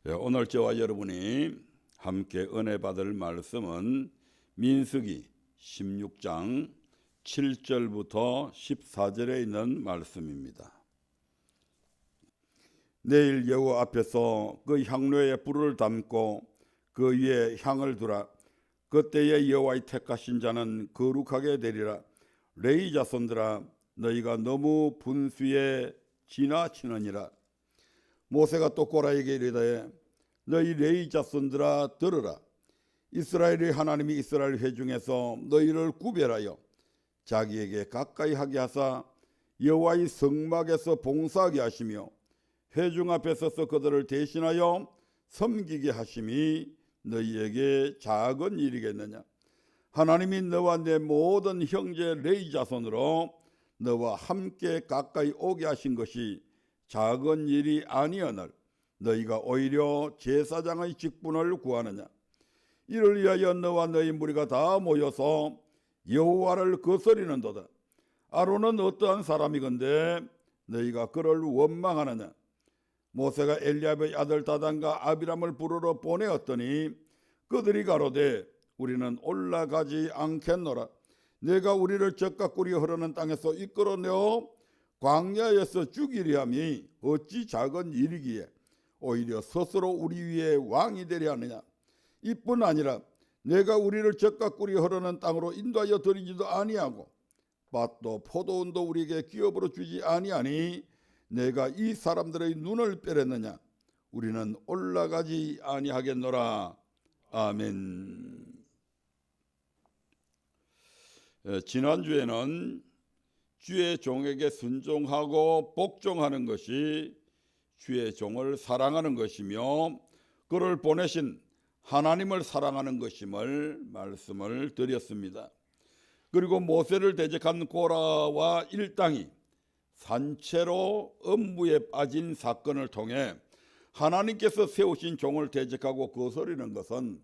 오늘 저와 여러분이 함께 은혜 받을 말씀은 민수기 16장 7절부터 14절에 있는 말씀입니다. 내일 여호와 앞에서 그 향로에 불을 담고 그 위에 향을 두라. 그때에 여호와의 택하신 자는 거룩하게 되리라. 레위 자손들아, 너희가 너무 분수에 지나치느니라. 모세가 또 고라에게 이르되 너희 레위 자손들아 들으라. 이스라엘의 하나님이 이스라엘 회중에서 너희를 구별하여 자기에게 가까이 하게 하사 여호와의 성막에서 봉사하게 하시며 회중 앞에 서서 그들을 대신하여 섬기게 하심이 너희에게 작은 일이겠느냐. 하나님이 너와 내 모든 형제 레위 자손으로 너와 함께 가까이 오게 하신 것이 작은 일이 아니어늘 너희가 오히려 제사장의 직분을 구하느냐. 이를 위하여 너와 너희 무리가 다 모여서 여호와를 거스리는도다. 아론은 어떠한 사람이건대 너희가 그를 원망하느냐. 모세가 엘리압의 아들 다단과 아비람을 부르러 보내었더니 그들이 가로되 우리는 올라가지 않겠노라. 내가 우리를 적과 꿀이 흐르는 땅에서 이끌어내어 광야에서 죽이려 함이 어찌 작은 일이기에 오히려 스스로 우리 위에 왕이 되려 하느냐. 이뿐 아니라 내가 우리를 적과 꿀이 흐르는 땅으로 인도하여 드리지도 아니하고 밭도 포도원도 우리에게 기업으로 주지 아니하니 내가 이 사람들의 눈을 빼렸느냐. 우리는 올라가지 아니하겠노라. 아멘. 지난주에는 주의 종에게 순종하고 복종하는 것이 주의 종을 사랑하는 것이며 그를 보내신 하나님을 사랑하는 것임을 말씀을 드렸습니다. 그리고 모세를 대적한 고라와 일당이 산채로 음부에 빠진 사건을 통해 하나님께서 세우신 종을 대적하고 거스리는 것은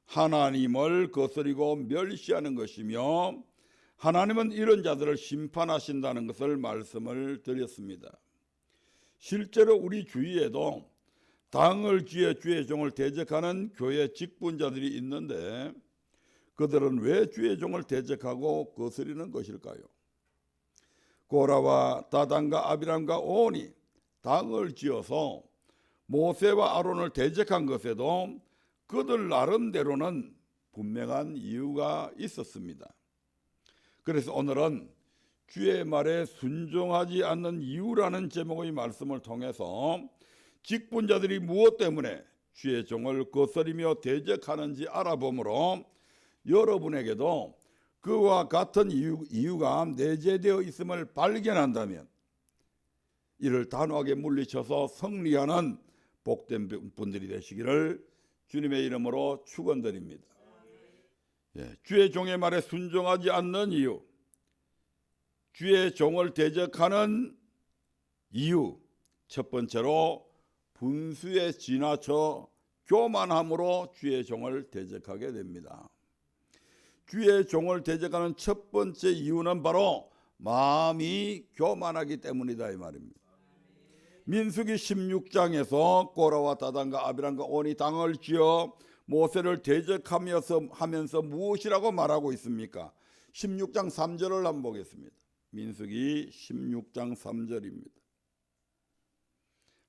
하나님을 거스리고 멸시하는 것이며 하나님은 이런 자들을 심판하신다는 것을 말씀을 드렸습니다. 실제로 우리 주위에도 당을 지어 주의 종을 대적하는 교회 직분자들이 있는데 그들은 왜 주의 종을 대적하고 거스리는 것일까요? 고라와 다단과 아비람과 온이 당을 지어서 모세와 아론을 대적한 것에도 그들 나름대로는 분명한 이유가 있었습니다. 그래서 오늘은 주의 말에 순종하지 않는 이유라는 제목의 말씀을 통해서 직분자들이 무엇 때문에 주의 종을 거스리며 대적하는지 알아보므로 여러분에게도 그와 같은 이유가 내재되어 있음을 발견한다면 이를 단호하게 물리쳐서 승리하는 복된 분들이 되시기를 주님의 이름으로 축원드립니다. 주의 종의 말에 순종하지 않는 이유, 주의 종을 대적하는 이유, 첫 번째로 분수에 지나쳐 교만함으로 주의 종을 대적하게 됩니다. 주의 종을 대적하는 첫 번째 이유는 바로 마음이 교만하기 때문이다 이 말입니다. 민수기 16장에서 고라와 다단과 아비람과 온이 당을 지어 모세를 대적하면서 무엇이라고 말하고 있습니까? 16장 3절을 한번 보겠습니다. 민수기 16장 3절입니다.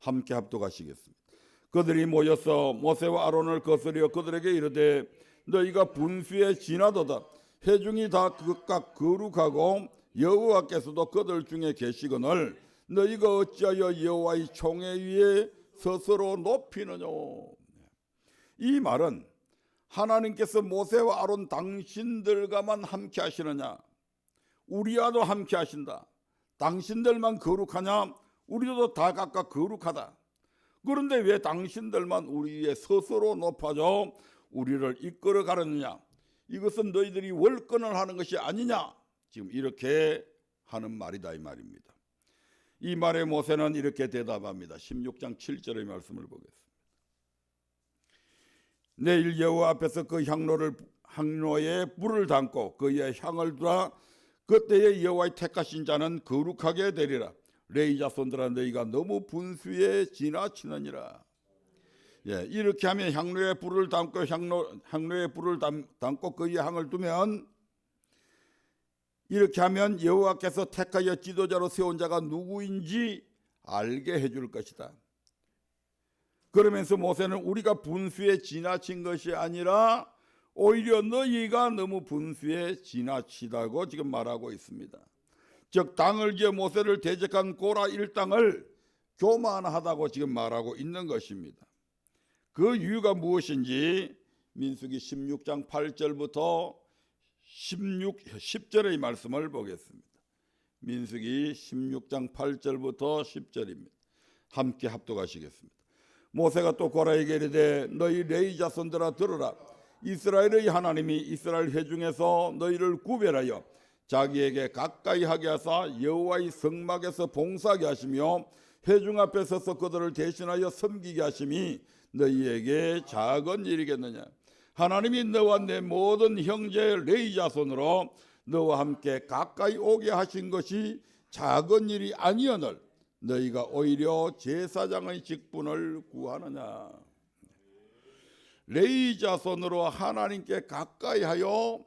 함께 합독하시겠습니다. 그들이 모여서 모세와 아론을 거스려 그들에게 이르되 너희가 분수에 지나도다. 회중이 다 각각 거룩하고 여호와께서도 그들 중에 계시거늘 너희가 어찌하여 여호와의 총회 위에 스스로 높이느냐. 이 말은 하나님께서 모세와 아론 당신들과만 함께 하시느냐, 우리와도 함께 하신다. 당신들만 거룩하냐, 우리도 다 각각 거룩하다. 그런데 왜 당신들만 우리의 스스로 높아져 우리를 이끌어 가느냐. 이것은 너희들이 월권을 하는 것이 아니냐. 지금 이렇게 하는 말이다 이 말입니다. 이 말에 모세는 이렇게 대답합니다. 16장 7절의 말씀을 보겠습니다. 내일 여호와 앞에서 그 향로에 불을 담고 그 위에 향을 두라. 그때에 여호와의 택하신 자는 거룩하게 되리라. 레위 자손들아 너희가 너무 분수에 지나치느니라. 이렇게 하면 향로에 불을 담고 향로에 불을 담고 그 위에 향을 두면 이렇게 하면 여호와께서 택하여 지도자로 세운 자가 누구인지 알게 해줄 것이다. 그러면서 모세는 우리가 분수에 지나친 것이 아니라 오히려 너희가 너무 분수에 지나치다고 지금 말하고 있습니다. 즉 땅을 지어 모세를 대적한 고라 일당을 교만하다고 지금 말하고 있는 것입니다. 그 이유가 무엇인지 민수기 16장 8절부터 10절의 말씀을 보겠습니다. 민수기 16장 8절부터 10절입니다. 함께 합독하시겠습니다. 모세가 또 고라에게 이르되 너희 레위 자손들아 들으라. 이스라엘의 하나님이 이스라엘 회중에서 너희를 구별하여 자기에게 가까이 하게 하사 여호와의 성막에서 봉사하게 하시며 회중 앞에 서서 그들을 대신하여 섬기게 하심이 너희에게 작은 일이겠느냐. 하나님이 너와 내 모든 형제 레위 자손으로 너와 함께 가까이 오게 하신 것이 작은 일이 아니오늘 너희가 오히려 제사장의 직분을 구하느냐. 레위 자손으로 하나님께 가까이 하여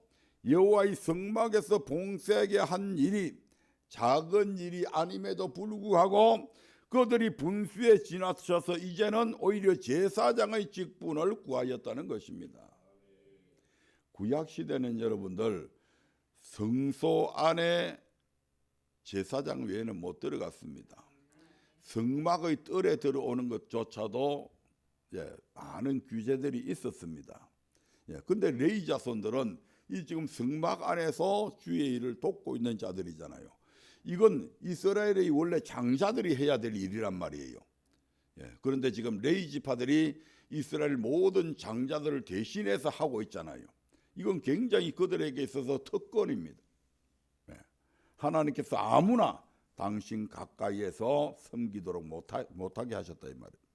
여호와의 성막에서 봉사하게 한 일이 작은 일이 아님에도 불구하고 그들이 분수에 지나쳐서 이제는 오히려 제사장의 직분을 구하였다는 것입니다. 구약시대는 여러분들 성소 안에 제사장 외에는 못 들어갔습니다. 성막의 뜰에 들어오는 것조차도 많은 규제들이 있었습니다. 근데 레위 자손들은 이 지금 성막 안에서 주의 일을 돕고 있는 자들이잖아요. 이건 이스라엘의 원래 장자들이 해야 될 일이란 말이에요. 그런데 지금 레위 지파들이 이스라엘 모든 장자들을 대신해서 하고 있잖아요. 이건 굉장히 그들에게 있어서 특권입니다. 하나님께서 아무나 당신 가까이에서 섬기도록 못하게 하셨다 이 말입니다.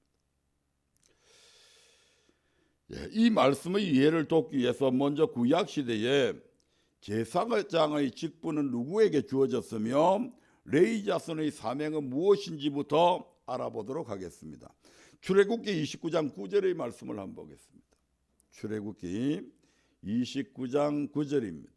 이 말씀의 이해를 돕기 위해서 먼저 구약시대에 제사장의 직분은 누구에게 주어졌으며 레위 자손의 사명은 무엇인지부터 알아보도록 하겠습니다. 출애굽기 29장 9절의 말씀을 한번 보겠습니다. 출애굽기 29장 9절입니다.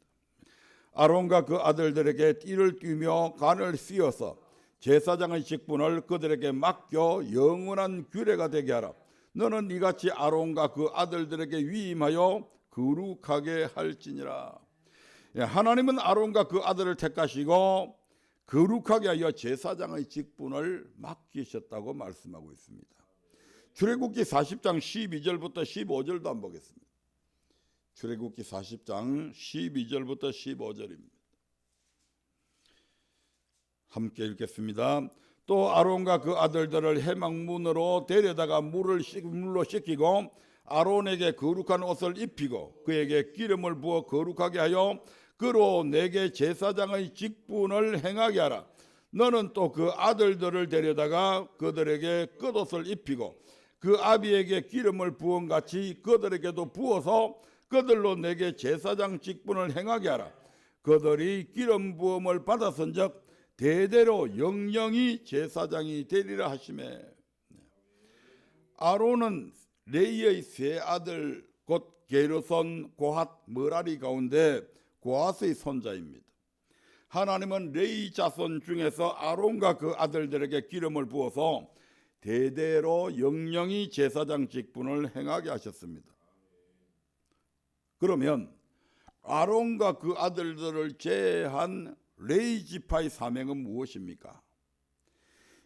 아론과 그 아들들에게 띠를 띠며 간을 씌어서 제사장의 직분을 그들에게 맡겨 영원한 규례가 되게 하라. 너는 이같이 아론과 그 아들들에게 위임하여 거룩하게 할지니라. 하나님은 아론과 그 아들을 택하시고 거룩하게 하여 제사장의 직분을 맡기셨다고 말씀하고 있습니다. 출애굽기 40장 12절부터 15절도 한번 보겠습니다. 출애굽기 40장 12절부터 15절입니다. 함께 읽겠습니다. 또 아론과 그 아들들을 해망문으로 데려다가 물로 씻기고 아론에게 거룩한 옷을 입히고 그에게 기름을 부어 거룩하게 하여 그로 내게 제사장의 직분을 행하게 하라. 너는 또 그 아들들을 데려다가 그들에게 겉옷을 입히고 그 아비에게 기름을 부은 같이 그들에게도 부어서 그들로 내게 제사장 직분을 행하게 하라. 그들이 기름 부음을 받았은즉 대대로 영영이 제사장이 되리라 하시매. 아론은 레위의 세 아들 곧 게르손, 고핫, 머라리 가운데 고핫의 손자입니다. 하나님은 레위 자손 중에서 아론과 그 아들들에게 기름을 부어서 대대로 영영이 제사장 직분을 행하게 하셨습니다. 그러면 아론과 그 아들들을 제외한 레위 지파의 사명은 무엇입니까?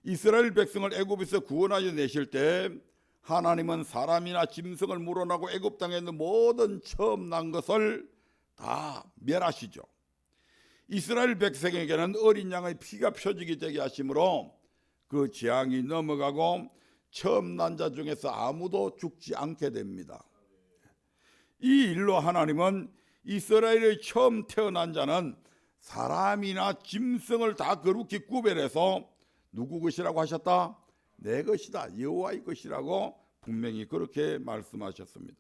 이스라엘 백성을 애굽에서 구원하여 내실 때 하나님은 사람이나 짐승을 물어나고 애굽 땅에 있는 모든 처음 난 것을 다 멸하시죠. 이스라엘 백성에게는 어린 양의 피가 표적이 되게 하심으로 그 재앙이 넘어가고 처음 난 자 중에서 아무도 죽지 않게 됩니다. 이 일로 하나님은 이스라엘의 처음 태어난 자는 사람이나 짐승을 다 거룩히 구별해서 누구 것이라고 하셨다? 내 것이다, 여호와의 것이라고 분명히 그렇게 말씀하셨습니다.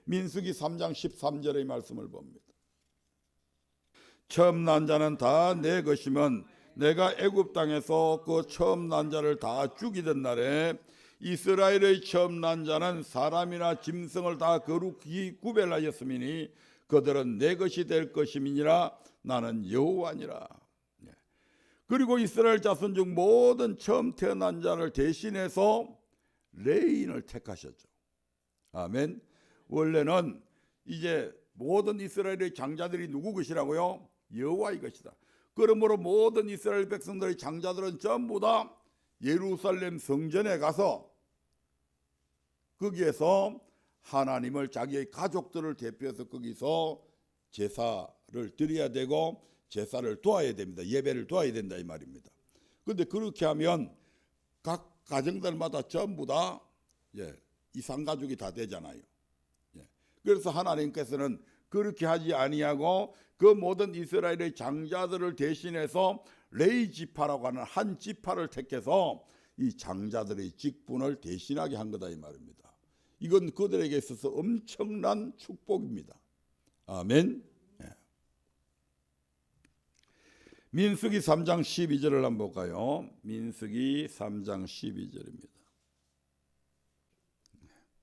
민수기 3장 13절의 말씀을 봅니다. 처음 난 자는 다 내 것이면 내가 애굽 땅에서 그 처음 난 자를 다 죽이던 날에 이스라엘의 처음 난 자는 사람이나 짐승을 다 거룩히 구별하였음이니 그들은 내 것이 될 것임이니라. 나는 여호와니라. 그리고 이스라엘 자손 중 모든 처음 태어난 자를 대신해서 레인을 택하셨죠. 아멘. 원래는 이제 모든 이스라엘의 장자들이 누구 것이라고요? 여호와의 것이다. 그러므로 모든 이스라엘 백성들의 장자들은 전부 다 예루살렘 성전에 가서 거기에서 하나님을 자기의 가족들을 대표해서 거기서 제사를 드려야 되고 제사를 도와야 됩니다. 예배를 도와야 된다 이 말입니다. 그런데 그렇게 하면 각 가정들마다 전부 다 이산가족이 다 되잖아요. 그래서 하나님께서는 그렇게 하지 아니하고 그 모든 이스라엘의 장자들을 대신해서 레위 지파라고 하는 한 지파를 택해서 이 장자들의 직분을 대신하게 한 거다 이 말입니다. 이건 그들에게 있어서 엄청난 축복입니다. 아멘. 민수기 3장 12절을 한번 볼까요? 민수기 3장 12절입니다.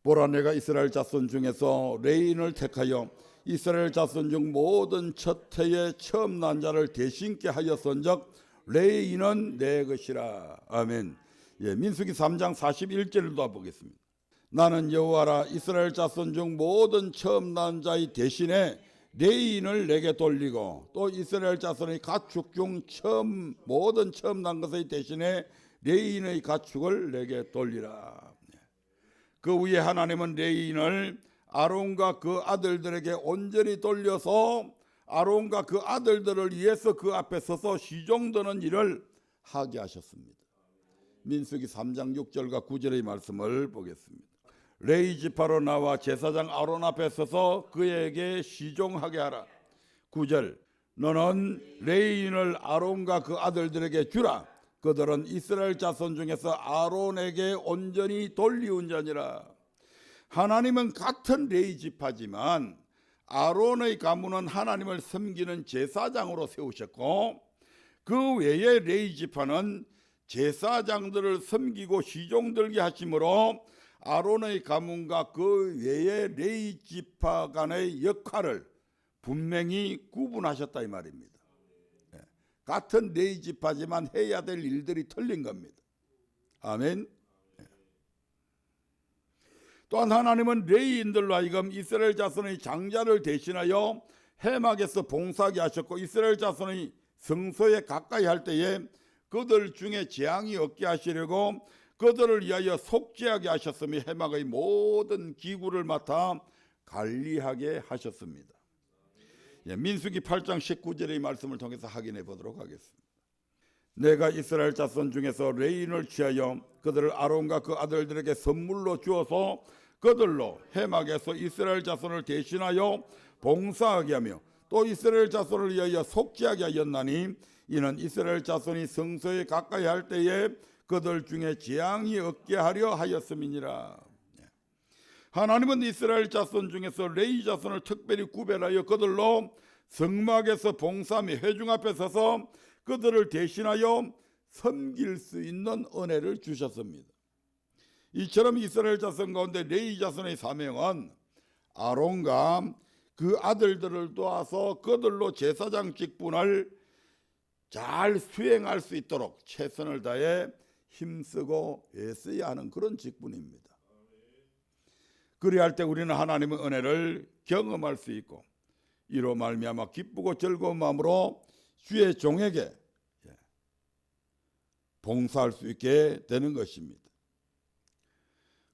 보라, 내가 이스라엘 자손 중에서 레인을 택하여 이스라엘 자손 중 모든 첫 해에 처음 난 자를 대신케 하였은즉 레인은 내 것이라. 아멘. 민수기 3장 41절을 보겠습니다. 나는 여호와라. 이스라엘 자손 중 모든 처음 난 자의 대신에 레인을 내게 돌리고 또 이스라엘 자손의 가축 중 모든 처음 난 것의 대신에 레인의 가축을 내게 돌리라. 그 후에 하나님은 레인을 아론과 그 아들들에게 온전히 돌려서 아론과 그 아들들을 위해서 그 앞에 서서 시종드는 일을 하게 하셨습니다. 민수기 3장 6절과 9절의 말씀을 보겠습니다. 레위 지파로 나와 제사장 아론 앞에 서서 그에게 시종하게 하라. 9절, 너는 레인을 아론과 그 아들들에게 주라. 그들은 이스라엘 자손 중에서 아론에게 온전히 돌리운 자니라. 하나님은 같은 레위 지파지만 아론의 가문은 하나님을 섬기는 제사장으로 세우셨고 그 외에 레위 지파는 제사장들을 섬기고 시종들게 하심으로 아론의 가문과 그 외의 레위 지파 간의 역할을 분명히 구분하셨다 이 말입니다. 같은 레위 지파지만 해야 될 일들이 틀린 겁니다. 아멘. 또한 하나님은 레위인들로 하여금 이스라엘 자손의 장자를 대신하여 해막에서 봉사하게 하셨고 이스라엘 자손의 성소에 가까이 할 때에 그들 중에 재앙이 없게 하시려고 그들을 위하여 속죄하게 하셨으며 해막의 모든 기구를 맡아 관리하게 하셨습니다. 민수기 8장 19절의 말씀을 통해서 확인해 보도록 하겠습니다. 내가 이스라엘 자손 중에서 레인을 취하여 그들을 아론과 그 아들들에게 선물로 주어서 그들로 해막에서 이스라엘 자손을 대신하여 봉사하게 하며 또 이스라엘 자손을 위하여 속죄하게 하였나니 이는 이스라엘 자손이 성소에 가까이 할 때에 그들 중에 재앙이 없게 하려 하였음이니라. 하나님은 이스라엘 자손 중에서 레위 자손을 특별히 구별하여 그들로 성막에서 봉사하며 회중 앞에 서서 그들을 대신하여 섬길 수 있는 은혜를 주셨습니다. 이처럼 이스라엘 자손 가운데 레위 자손의 사명은 아론과 그 아들들을 도와서 그들로 제사장 직분을 잘 수행할 수 있도록 최선을 다해 힘쓰고 애써야 하는 그런 직분입니다. 그리할 때 우리는 하나님의 은혜를 경험할 수 있고 이로 말미암아 기쁘고 즐거운 마음으로 주의 종에게 봉사할 수 있게 되는 것입니다.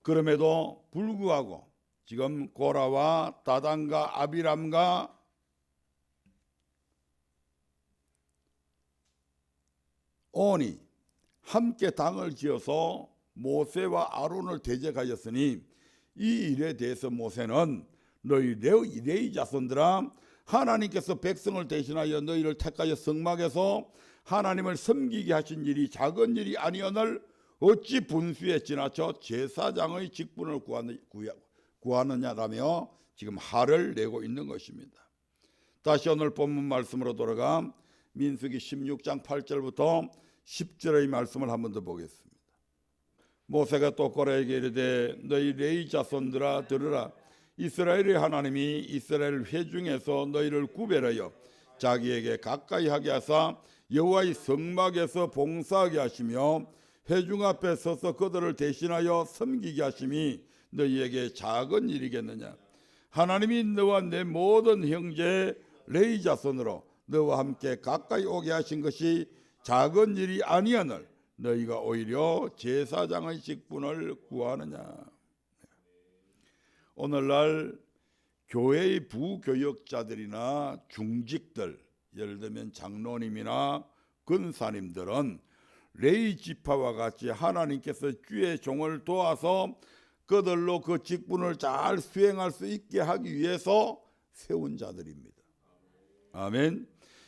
그럼에도 불구하고 지금 고라와 다단과 아비람과 온이 함께 당을 지어서 모세와 아론을 대적하였으니 이 일에 대해서 모세는 너희 레위 자손들아 하나님께서 백성을 대신하여 너희를 택하여 성막에서 하나님을 섬기게 하신 일이 작은 일이 아니오늘 어찌 분수에 지나쳐 제사장의 직분을 구하느냐라며 지금 화를 내고 있는 것입니다. 다시 오늘 본문 말씀으로 돌아가 민수기 16장 8절부터 10절의 말씀을 한 번 더 보겠습니다. 모세가 또 고라에게 이르되 너희 레위 자손들아 들으라. 이스라엘의 하나님이 이스라엘 회중에서 너희를 구별하여 자기에게 가까이 하게 하사 여호와의 성막에서 봉사하게 하시며 회중 앞에 서서 그들을 대신하여 섬기게 하심이 너희에게 작은 일이겠느냐. 하나님이 너와 내 모든 형제 레위 자손으로 너와 함께 가까이 오게 하신 것이 작은 일이 아니하늘 너희가 오히려 제사장의 직분을 구하느냐. 오늘날 교회의 부교역자들이나 중직들, 예를 들면 장로님이나 권사님들은 레위 지파와 같이 하나님께서 주의 종을 도와서 그들로 그 직분을 잘 수행할 수 있게 하기 위해서 세운 자들입니다. 아멘.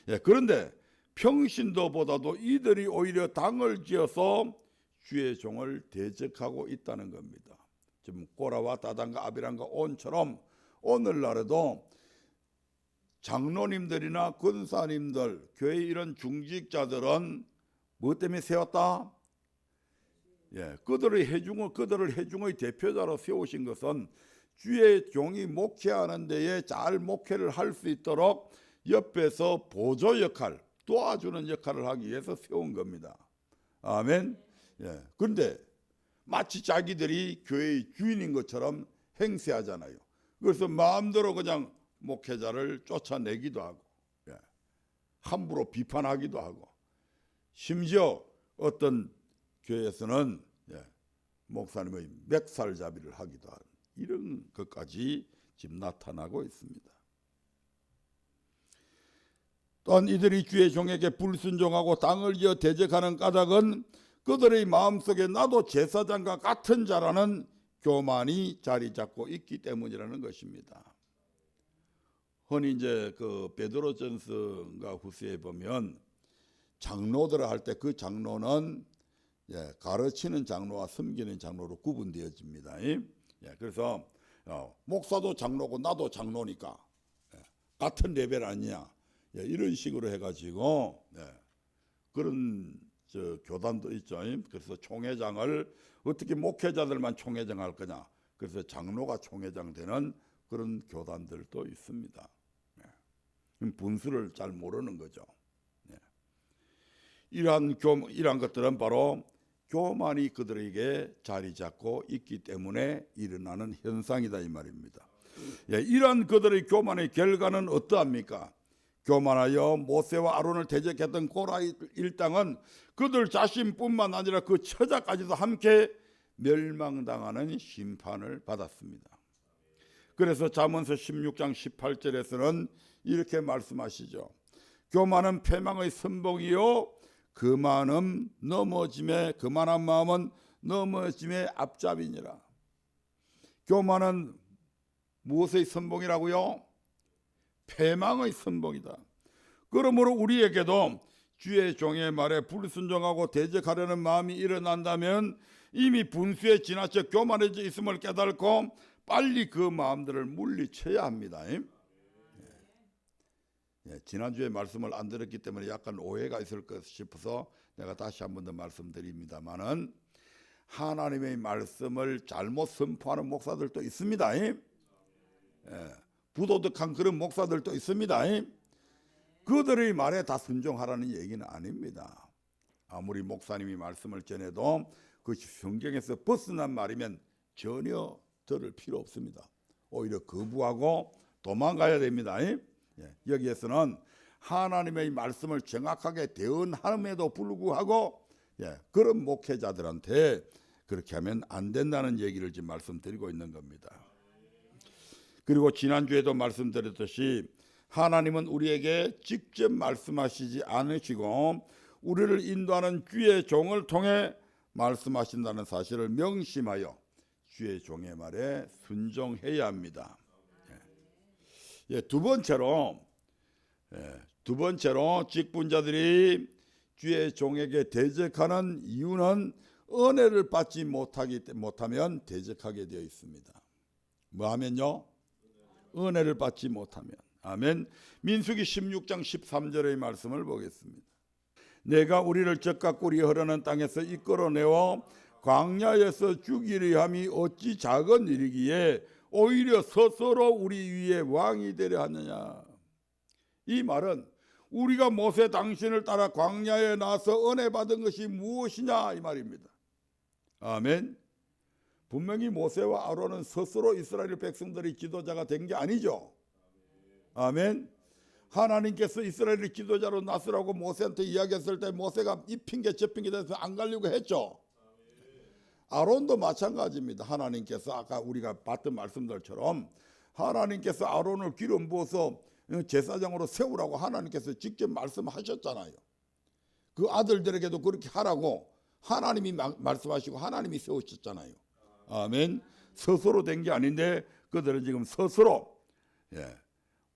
예, 그런데 평신도보다도 이들이 오히려 당을 지어서 주의 종을 대적하고 있다는 겁니다. 지금 고라와 다단과 아비람과 온처럼 오늘날에도 장로님들이나 권사님들, 교회 이런 중직자들은 뭐 때문에 세웠다? 예, 그들을 회중의 대표자로 세우신 것은 주의 종이 목회하는 데에 잘 목회를 할 수 있도록 옆에서 보조 역할, 도와주는 역할을 하기 위해서 세운 겁니다. 아멘. 예. 그런데 마치 자기들이 교회의 주인인 것처럼 행세하잖아요. 그래서 마음대로 그냥 목회자를 쫓아내기도 하고, 예. 함부로 비판하기도 하고, 심지어 어떤 교회에서는 예. 목사님의 멱살잡이를 하기도 하는 이런 것까지 지금 나타나고 있습니다. 또한 이들이 주의 종에게 불순종하고 당을 지어 대적하는 까닭은 그들의 마음속에 나도 제사장과 같은 자라는 교만이 자리 잡고 있기 때문이라는 것입니다. 흔히 이제 그 베드로전서가 후서에 보면 장로들을 할 때 그 장로는 예, 가르치는 장로와 섬기는 장로로 구분되어집니다. 예, 그래서 목사도 장로고 나도 장로니까 예, 같은 레벨 아니냐. 예, 이런 식으로 해가지고 예, 그런 교단도 있죠. 그래서 총회장을 어떻게 목회자들만 총회장할 거냐. 그래서 장로가 총회장 되는 그런 교단들도 있습니다. 예, 분수를 잘 모르는 거죠. 예. 이러한 것들은 바로 교만이 그들에게 자리 잡고 있기 때문에 일어나는 현상이다 이 말입니다. 예, 이러한 그들의 교만의 결과는 어떠합니까? 교만하여 모세와 아론을 대적했던 고라 일당은 그들 자신뿐만 아니라 그 처자까지도 함께 멸망당하는 심판을 받았습니다. 그래서 잠언서 16장 18절에서는 이렇게 말씀하시죠. 교만은 패망의 선봉이요 그만한 마음은 넘어짐의 앞잡이니라. 교만은 무엇의 선봉이라고요? 패망의 선봉이다. 그러므로 우리에게도 주의 종의 말에 불순종하고 대적하려는 마음이 일어난다면 이미 분수에 지나쳐 교만해져 있음을 깨닫고 빨리 그 마음들을 물리쳐야 합니다. 예, 지난주에 말씀을 안 들었기 때문에 약간 오해가 있을 것 싶어서 내가 다시 한 번 더 말씀드립니다만은 하나님의 말씀을 잘못 선포하는 목사들도 있습니다. 예, 부도덕한 그런 목사들도 있습니다. 그들의 말에 다 순종하라는 얘기는 아닙니다. 아무리 목사님이 말씀을 전해도 그것이 성경에서 벗어난 말이면 전혀 들을 필요 없습니다. 오히려 거부하고 도망가야 됩니다. 여기에서는 하나님의 말씀을 정확하게 대언함에도 불구하고 그런 목회자들한테 그렇게 하면 안 된다는 얘기를 지금 말씀드리고 있는 겁니다. 그리고 지난주에도 말씀드렸듯이 하나님은 우리에게 직접 말씀하시지 않으시고 우리를 인도하는 주의 종을 통해 말씀하신다는 사실을 명심하여 주의 종의 말에 순종해야 합니다. 두 번째로 직분자들이 주의 종에게 대적하는 이유는 은혜를 받지 못하면 대적하게 되어 있습니다. 뭐 하면요? 은혜를 받지 못하면. 아멘. 민수기 16장 13절의 말씀을 보겠습니다. 내가 우리를 적과 꿀이 흐르는 땅에서 이끌어내어 광야에서 죽이려 함이 어찌 작은 일이기에 오히려 스스로 우리 위에 왕이 되려 하느냐. 이 말은 우리가 모세 당신을 따라 광야에 나서 은혜 받은 것이 무엇이냐 이 말입니다. 아멘. 분명히 모세와 아론은 스스로 이스라엘 백성들이 지도자가 된 게 아니죠. 아멘. 하나님께서 이스라엘의 지도자로 나서라고 모세한테 이야기했을 때 모세가 이 핑계 저 핑계 대서 안 가려고 했죠. 아론도 마찬가지입니다. 하나님께서 아까 우리가 봤던 말씀들처럼 하나님께서 아론을 기름 부어서 제사장으로 세우라고 하나님께서 직접 말씀하셨잖아요. 그 아들들에게도 그렇게 하라고 하나님이 말씀하시고 하나님이 세우셨잖아요. 아멘. 스스로 된 게 아닌데 그들은 지금 스스로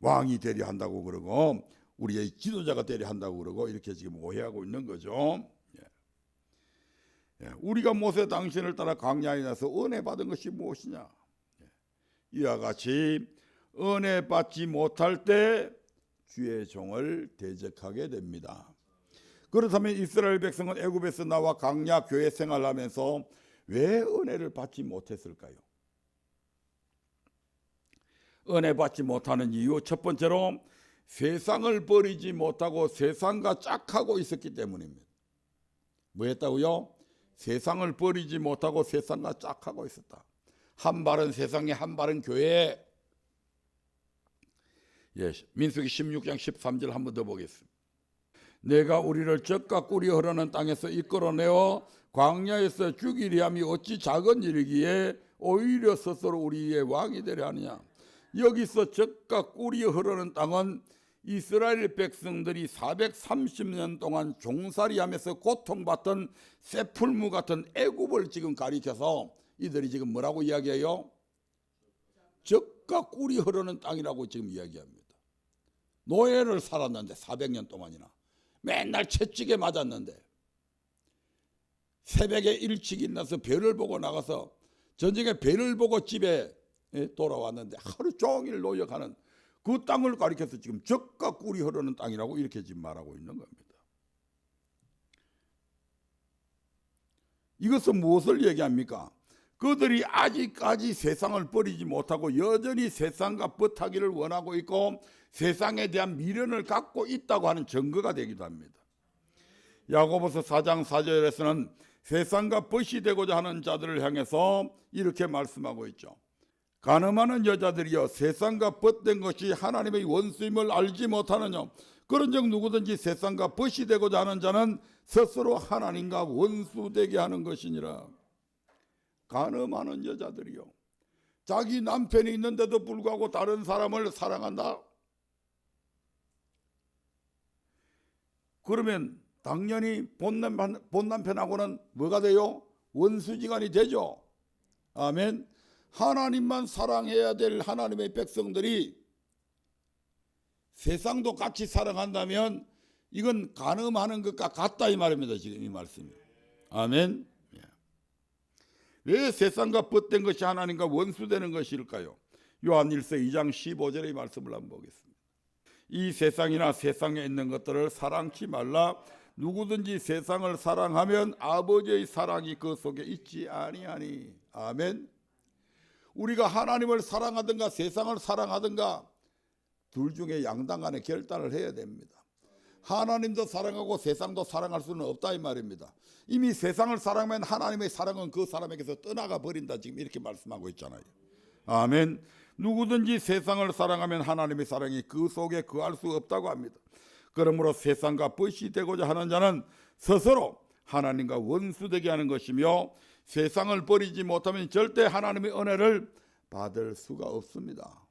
왕이 되려 한다고 그러고 우리의 지도자가 되려 한다고 그러고 이렇게 지금 오해하고 있는 거죠. 우리가 모세 당신을 따라 광야에 나서 은혜 받은 것이 무엇이냐. 이와 같이 은혜 받지 못할 때 주의 종을 대적하게 됩니다. 그렇다면 이스라엘 백성은 애굽에서 나와 광야 교회 생활하면서 왜 은혜를 받지 못했을까요? 은혜 받지 못하는 이유 첫 번째로 세상을 버리지 못하고 세상과 짝하고 있었기 때문입니다. 뭐 했다고요? 세상을 버리지 못하고 세상과 짝하고 있었다. 한 발은 세상에 한 발은 교회에. 민수기 16장 13절 한 번 더 보겠습니다. 내가 우리를 젖과 꿀이 흐르는 땅에서 이끌어내어 광야에서 죽이려 함이 어찌 작은 일이기에 오히려 스스로 우리의 왕이 되려 하느냐. 여기서 젖과 꿀이 흐르는 땅은 이스라엘 백성들이 430년 동안 종살이하면서 고통받던 세풀무 같은 애굽을 지금 가리켜서 이들이 지금 뭐라고 이야기해요? 젖과 꿀이 흐르는 땅이라고 지금 이야기합니다. 노예를 살았는데 400년 동안이나 맨날 채찍에 맞았는데 새벽에 일찍 일어나서 별을 보고 나가서 전쟁에 별을 보고 집에 돌아왔는데 하루 종일 노역하는 그 땅을 가리켜서 지금 젖과 꿀이 흐르는 땅이라고 이렇게 지금 말하고 있는 겁니다. 이것은 무엇을 얘기합니까? 그들이 아직까지 세상을 버리지 못하고 여전히 세상과 버타기를 원하고 있고 세상에 대한 미련을 갖고 있다고 하는 증거가 되기도 합니다. 야고보서 4장 4절에서는 세상과 벗이 되고자 하는 자들을 향해서 이렇게 말씀하고 있죠. 간음하는 여자들이여 세상과 벗된 것이 하나님의 원수임을 알지 못하느냐. 그런즉 누구든지 세상과 벗이 되고자 하는 자는 스스로 하나님과 원수되게 하는 것이니라. 간음하는 여자들이요. 자기 남편이 있는데도 불구하고 다른 사람을 사랑한다. 그러면 당연히 본 남편하고는 뭐가 돼요? 원수지간이 되죠. 아멘. 하나님만 사랑해야 될 하나님의 백성들이 세상도 같이 사랑한다면 이건 간음하는 것과 같다 이 말입니다. 지금 이 말씀이. 아멘. 왜 세상과 벗된 것이 하나님과 원수되는 것일까요? 요한일서 2장 15절의 말씀을 한번 보겠습니다. 이 세상이나 세상에 있는 것들을 사랑치 말라. 누구든지 세상을 사랑하면 아버지의 사랑이 그 속에 있지 아니하니. 아멘. 우리가 하나님을 사랑하든가 세상을 사랑하든가 둘 중에 양당간에 결단을 해야 됩니다. 하나님도 사랑하고 세상도 사랑할 수는 없다 이 말입니다. 이미 세상을 사랑하면 하나님의 사랑은 그 사람에게서 떠나가 버린다 지금 이렇게 말씀하고 있잖아요. 아멘. 누구든지 세상을 사랑하면 하나님의 사랑이 그 속에 거할 수 없다고 합니다. 그러므로 세상과 벗이 되고자 하는 자는 스스로 하나님과 원수되게 하는 것이며 세상을 버리지 못하면 절대 하나님의 은혜를 받을 수가 없습니다.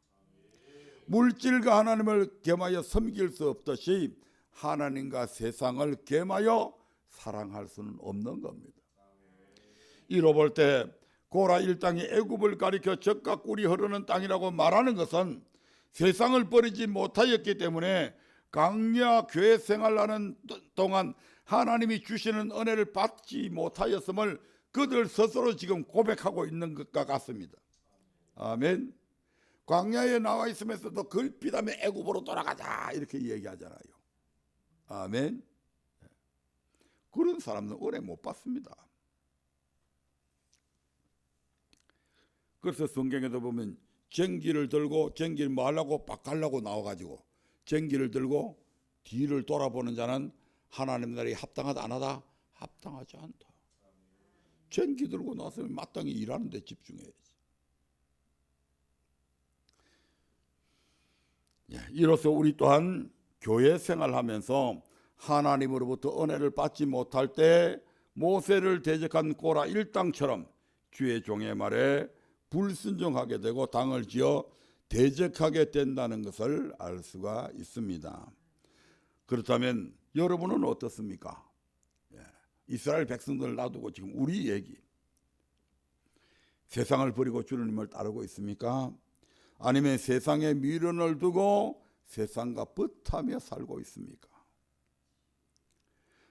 물질과 하나님을 겸하여 섬길 수 없듯이 하나님과 세상을 겸하여 사랑할 수는 없는 겁니다. 이로 볼 때 고라 일당이 애굽을 가리켜 젖과 꿀이 흐르는 땅이라고 말하는 것은 세상을 버리지 못하였기 때문에 광야 교회 생활하는 동안 하나님이 주시는 은혜를 받지 못하였음을 그들 스스로 지금 고백하고 있는 것과 같습니다. 아멘. 광야에 나와 있으면서도 걸핏하면 애굽으로 돌아가자 이렇게 얘기하잖아요. 아멘. 그런 사람은 은혜 못 받습니다. 그래서 성경에도 보면 쟁기를 들고 쟁기를 뭐 하려고 바꾸려고 나와가지고 쟁기를 들고 뒤를 돌아보는 자는 하나님 나라에 합당하다 안 하다? 합당하지 않다. 쟁기 들고 나서면 마땅히 일하는 데 집중해야지. 이로써 우리 또한 교회 생활하면서 하나님으로부터 은혜를 받지 못할 때 모세를 대적한 고라 일당처럼 주의 종의 말에 불순종하게 되고 당을 지어 대적하게 된다는 것을 알 수가 있습니다. 그렇다면 여러분은 어떻습니까? 이스라엘 백성들을 놔두고 지금 우리 얘기, 세상을 버리고 주님을 따르고 있습니까? 아니면 세상에 미련을 두고 세상과 벗하며 살고 있습니까?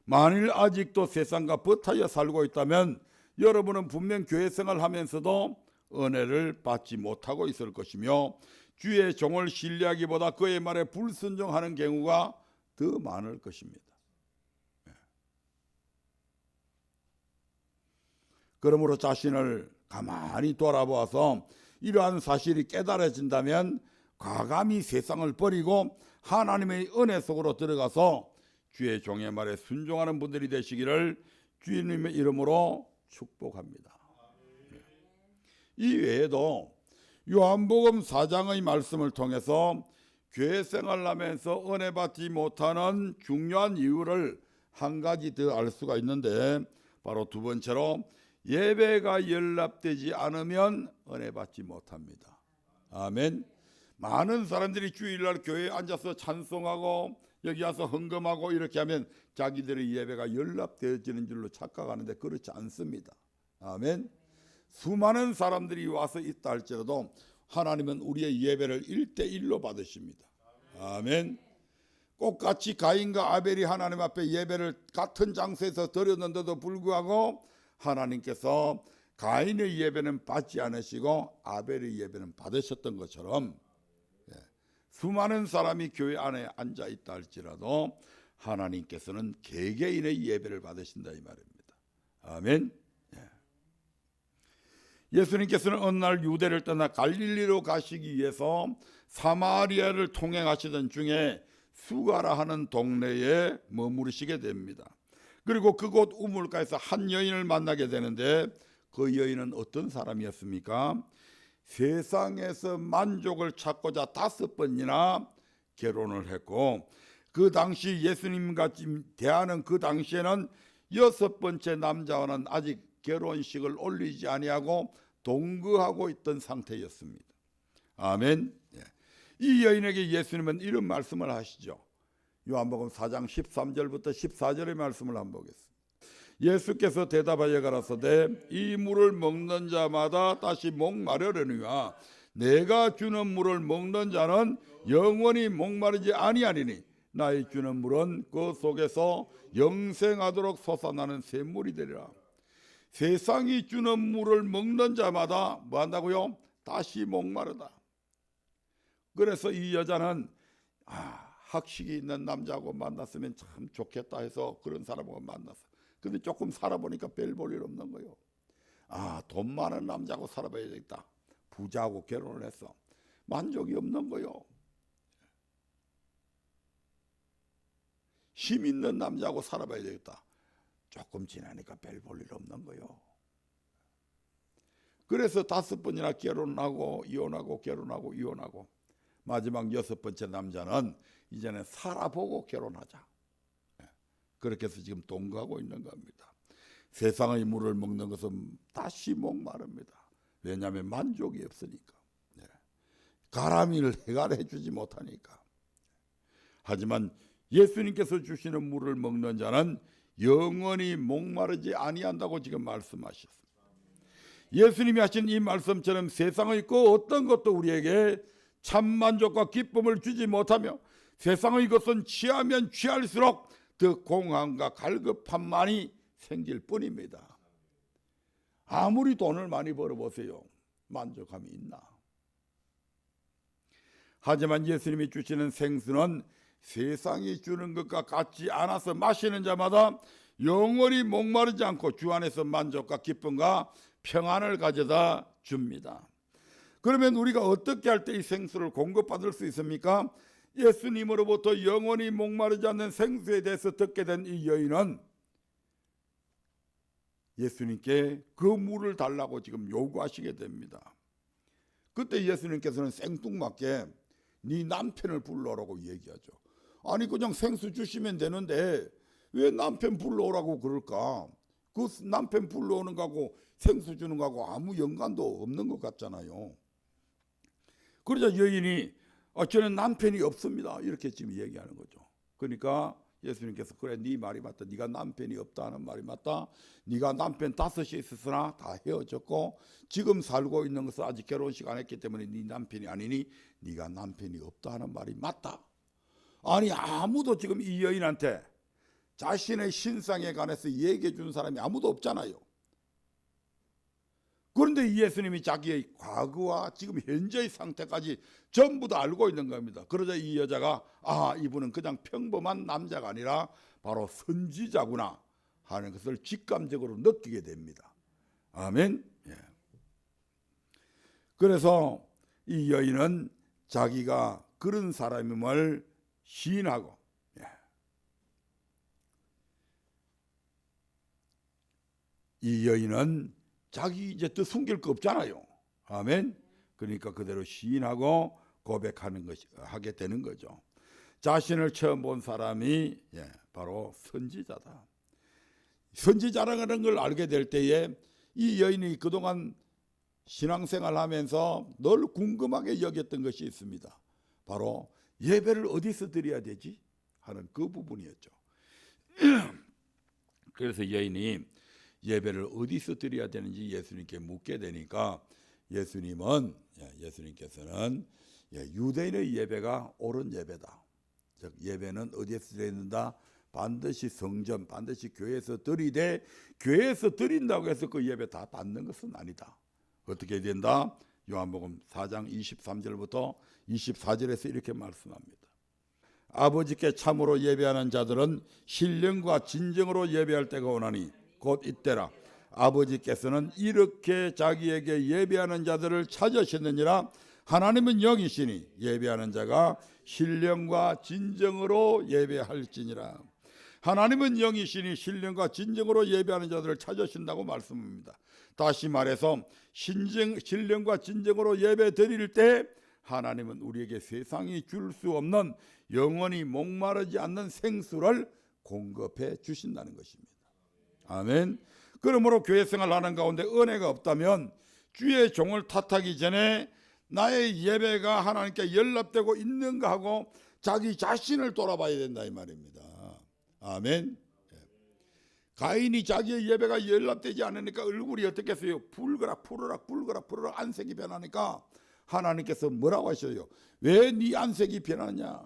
만일 아직도 세상과 벗하여 살고 있다면 여러분은 분명 교회 생활하면서도 은혜를 받지 못하고 있을 것이며 주의 종을 신뢰하기보다 그의 말에 불순종하는 경우가 더 많을 것입니다. 그러므로 자신을 가만히 돌아보아서 이러한 사실이 깨달아진다면 과감히 세상을 버리고 하나님의 은혜 속으로 들어가서 주의 종의 말에 순종하는 분들이 되시기를 주님의 이름으로 축복합니다. 이 외에도 요한복음 4장의 말씀을 통해서 교회 생활을 하면서 은혜 받지 못하는 중요한 이유를 한 가지 더 알 수가 있는데, 바로 두 번째로 예배가 연락되지 않으면 은혜 받지 못합니다. 아멘. 많은 사람들이 주일날 교회에 앉아서 찬송하고 여기 와서 헌금하고 이렇게 하면 자기들의 예배가 연락되어지는 줄로 착각하는데 그렇지 않습니다. 아멘. 수많은 사람들이 와서 있다 할지라도 하나님은 우리의 예배를 1대1로 받으십니다. 아멘. 꼭 같이 가인과 아벨이 하나님 앞에 예배를 같은 장소에서 드렸는데도 불구하고 하나님께서 가인의 예배는 받지 않으시고 아벨의 예배는 받으셨던 것처럼 수많은 사람이 교회 안에 앉아 있다 할지라도 하나님께서는 개개인의 예배를 받으신다 이 말입니다. 아멘. 예수님께서는 어느 날 유대를 떠나 갈릴리로 가시기 위해서 사마리아를 통행하시던 중에 수가라 하는 동네에 머무르시게 됩니다. 그리고 그곳 우물가에서 한 여인을 만나게 되는데 그 여인은 어떤 사람이었습니까? 세상에서 만족을 찾고자 5번이나 결혼을 했고, 그 당시 예수님과 대하는 그 당시에는 6번째 남자와는 아직 결혼식을 올리지 아니하고 동거하고 있던 상태였습니다. 아멘. 이 여인에게 예수님은 이런 말씀을 하시죠. 요한복음 4장 13절부터 14절의 말씀을 한번 보겠습니다. 예수께서 대답하여 가라사대 이 물을 먹는 자마다 다시 목마르려니와 내가 주는 물을 먹는 자는 영원히 목마르지 아니하리니 나의 주는 물은 그 속에서 영생하도록 솟아나는 샘물이 되리라. 세상이 주는 물을 먹는 자마다 뭐 한다고요? 다시 목마르다. 그래서 이 여자는 학식이 있는 남자하고 만났으면 참 좋겠다 해서 그런 사람하고 만났어. 근데 조금 살아보니까 별 볼 일 없는 거예요. 돈 많은 남자하고 살아봐야 되겠다. 부자하고 결혼을 했어. 만족이 없는 거예요. 힘 있는 남자하고 살아봐야 되겠다. 조금 지나니까 별 볼 일 없는 거예요. 그래서 5번이나 결혼하고 이혼하고 결혼하고 이혼하고 마지막 6번째 남자는 이제는 살아보고 결혼하자. 그렇게 해서 지금 동거하고 있는 겁니다. 세상의 물을 먹는 것은 다시 목마릅니다. 왜냐하면 만족이 없으니까. 가람이를 해결해 주지 못하니까. 하지만 예수님께서 주시는 물을 먹는 자는 영원히 목마르지 아니한다고 지금 말씀하셨습니다. 예수님이 하신 이 말씀처럼 세상의 그 어떤 것도 우리에게 참 만족과 기쁨을 주지 못하며 세상의 것은 취하면 취할수록 더 공황과 갈급함만이 생길 뿐입니다. 아무리 돈을 많이 벌어보세요. 만족함이 있나? 하지만 예수님이 주시는 생수는 세상이 주는 것과 같지 않아서 마시는 자마다 영원히 목마르지 않고 주 안에서 만족과 기쁨과 평안을 가져다 줍니다. 그러면 우리가 어떻게 할 때 이 생수를 공급받을 수 있습니까? 예수님으로부터 영원히 목마르지 않는 생수에 대해서 듣게 된 이 여인은 예수님께 그 물을 달라고 지금 요구하시게 됩니다. 그때 예수님께서는 생뚱맞게 네 남편을 불러오라고 얘기하죠. 아니 그냥 생수 주시면 되는데 왜 남편 불러오라고 그럴까? 그 남편 불러오는 거하고 생수 주는 거하고 아무 연관도 없는 것 같잖아요. 그러자 여인이 저는 남편이 없습니다 이렇게 지금 얘기하는 거죠. 그러니까 예수님께서 그래 네 말이 맞다. 네가 남편이 없다는 말이 맞다. 네가 남편 5이 있었으나 다 헤어졌고 지금 살고 있는 것은 아직 결혼식 안 했기 때문에 네 남편이 아니니 네가 남편이 없다 하는 말이 맞다. 아니 아무도 지금 이 여인한테 자신의 신상에 관해서 얘기해 준 사람이 아무도 없잖아요. 그런데 이 예수님이 자기의 과거와 지금 현재의 상태까지 전부 다 알고 있는 겁니다. 그러자 이 여자가 이분은 그냥 평범한 남자가 아니라 바로 선지자구나 하는 것을 직감적으로 느끼게 됩니다. 아멘. 예. 그래서 이 여인은 자기가 그런 사람임을 시인하고 이 여인은 자기 이제 또 숨길 거 없잖아요. 아멘. 그러니까 그대로 시인하고 고백하는 것이 하게 되는 거죠. 자신을 처음 본 사람이 바로 선지자다. 선지자라는 걸 알게 될 때에 이 여인이 그동안 신앙생활하면서 늘 궁금하게 여겼던 것이 있습니다. 바로 예배를 어디서 드려야 되지 하는 그 부분이었죠. 그래서 여인이 예배를 어디서 드려야 되는지 예수님께 묻게 되니까 예수님께서는 유대인의 예배가 옳은 예배다. 즉 예배는 어디에서 드려야 된다? 반드시 성전, 반드시 교회에서 드리되 교회에서 드린다고 해서 그 예배 다 받는 것은 아니다. 어떻게 된다? 요한복음 4장 23절부터 24절에서 이렇게 말씀합니다. 아버지께 참으로 예배하는 자들은 신령과 진정으로 예배할 때가 오나니 곧 이때라. 아버지께서는 이렇게 자기에게 예배하는 자들을 찾으셨느니라. 하나님은 영이시니 예배하는 자가 신령과 진정으로 예배할지니라. 하나님은 영이시니 신령과 진정으로 예배하는 자들을 찾으신다고 말씀합니다. 다시 말해서 신령과 진정으로 예배 드릴 때 하나님은 우리에게 세상이 줄 수 없는 영원히 목마르지 않는 생수를 공급해 주신다는 것입니다. 아멘. 그러므로 교회 생활하는 가운데 은혜가 없다면 주의 종을 탓하기 전에 나의 예배가 하나님께 연락되고 있는가 하고 자기 자신을 돌아봐야 된다 이 말입니다. 아멘. 가인이 자기의 예배가 연락되지 않으니까 얼굴이 어떻게 했어요? 붉으락 안색이 변하니까 하나님께서 뭐라고 하셔요? 왜 네 안색이 변하냐?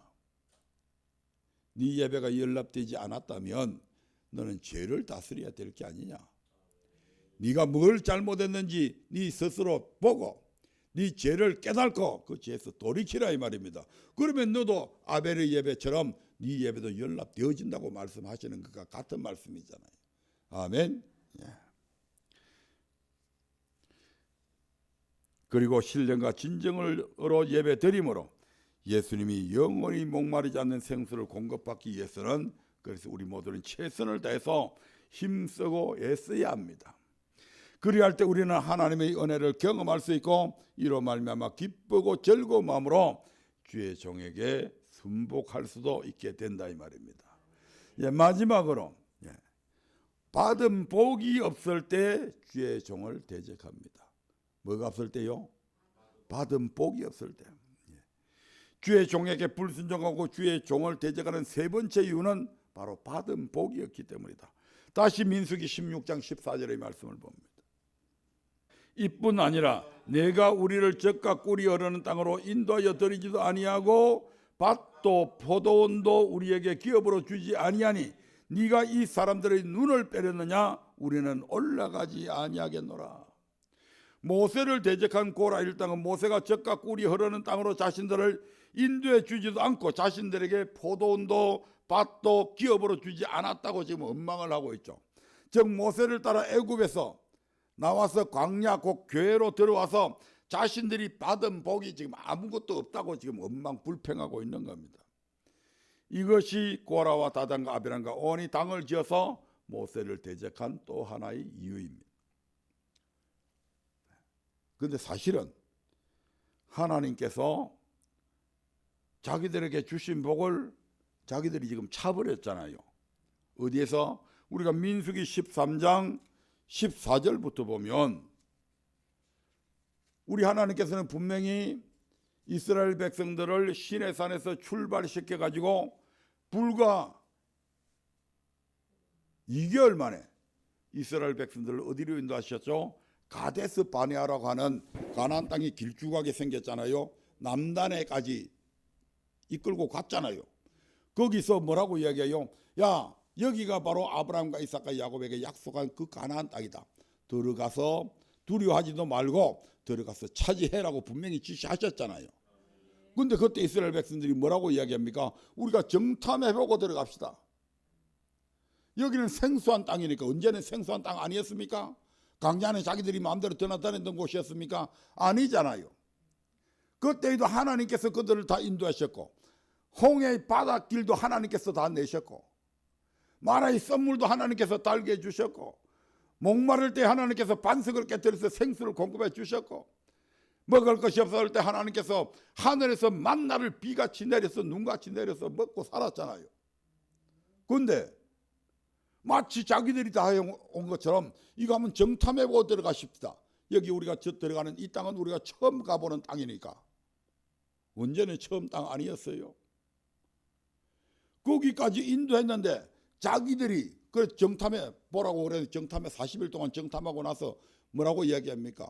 네 예배가 연락되지 않았다면 너는 죄를 다스려야 될 게 아니냐? 네가 뭘 잘못했는지 네 스스로 보고 네 죄를 깨닫고 그 죄에서 돌이키라 이 말입니다. 그러면 너도 아벨의 예배처럼 네 예배도 연락되어진다고 말씀하시는 것과 같은 말씀이잖아요. 아멘. 그리고 신령과 진정으로 예배 드림으로 예수님이 영원히 목마르지 않는 생수를 공급받기 위해서는 그래서 우리 모두는 최선을 다해서 힘쓰고 애써야 합니다. 그리할 때 우리는 하나님의 은혜를 경험할 수 있고 이로 말미암아 기쁘고 즐거운 마음으로 주의 종에게 순복할 수도 있게 된다 이 말입니다. 마지막으로 받은 복이 없을 때 주의 종을 대적합니다. 뭐가 없을 때요? 받은 복이 없을 때. 주의 종에게 불순종하고 주의 종을 대적하는 세 번째 이유는 바로 받은 복이었기 때문이다. 다시 민수기 16장 14절의 말씀을 봅니다. 이뿐 아니라 내가 우리를 젖과 꿀이 흐르는 땅으로 인도하여 드리지도 아니하고 밭도 포도원도 우리에게 기업으로 주지 아니하니 네가 이 사람들의 눈을 빼렸느냐? 우리는 올라가지 아니하겠노라. 모세를 대적한 고라 일당은 모세가 젖과 꿀이 흐르는 땅으로 자신들을 인도해 주지도 않고 자신들에게 포도원도 밭도 기업으로 주지 않았다고 지금 원망을 하고 있죠. 즉 모세를 따라 애굽에서 나와서 광야 곧 교회로 들어와서 자신들이 받은 복이 지금 아무것도 없다고 지금 원망 불평하고 있는 겁니다. 이것이 고라와 다단과 아비람과 온이 당을 지어서 모세를 대적한 또 하나의 이유입니다. 그런데 사실은 하나님께서 자기들에게 주신 복을 자기들이 지금 차버렸잖아요. 어디에서? 우리가 민수기 13장 14절부터 보면 우리 하나님께서는 분명히 이스라엘 백성들을 시내산에서 출발시켜 가지고 불과 2개월 만에 이스라엘 백성들을 어디로 인도하셨죠? 가데스 바네아라고 하는 가나안 땅이 길쭉하게 생겼잖아요. 남단에까지 이끌고 갔잖아요. 거기서 뭐라고 이야기해요? 야, 여기가 바로 아브라함과 이삭과 야곱에게 약속한 그 가나안 땅이다. 들어가서 두려워하지도 말고 들어가서 차지해라고 분명히 지시하셨잖아요. 근데 그때 이스라엘 백성들이 뭐라고 이야기합니까? 우리가 정탐해보고 들어갑시다. 여기는 생소한 땅이니까. 언제는 생소한 땅 아니었습니까? 강야는 자기들이 마음대로 떠나다니던 곳이었습니까? 아니잖아요. 그때에도 하나님께서 그들을 다 인도하셨고 홍해의 바닷길도 하나님께서 다 내셨고 마라의 썬물도 하나님께서 달게 해주셨고 목마를 때 하나님께서 반석을 깨뜨려서 생수를 공급해 주셨고 먹을 것이 없을 때 하나님께서 하늘에서 만나를 비같이 내려서 눈같이 내려서 먹고 살았잖아요. 그런데 마치 자기들이 다 해온 것처럼 이거 한번 정탐해보고 들어가십시다. 여기 우리가 들어가는 이 땅은 우리가 처음 가보는 땅이니까. 언제는 처음 땅 아니었어요. 거기까지 인도했는데 자기들이 그 정탐해 보라고 그래서 정탐해 40일 동안 정탐하고 나서 뭐라고 이야기합니까?